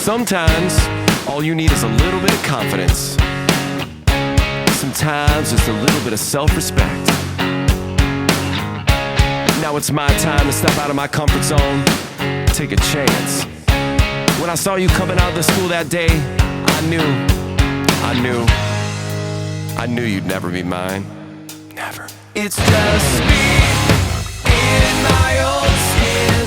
Sometimes, all you need is a little bit of confidence. Sometimes, just a little bit of self-respect. Now it's my time to step out of my comfort zone, take a chance. When I saw you coming out of the school that day, I knew you'd never be mine. Never. It's just me in my old skin.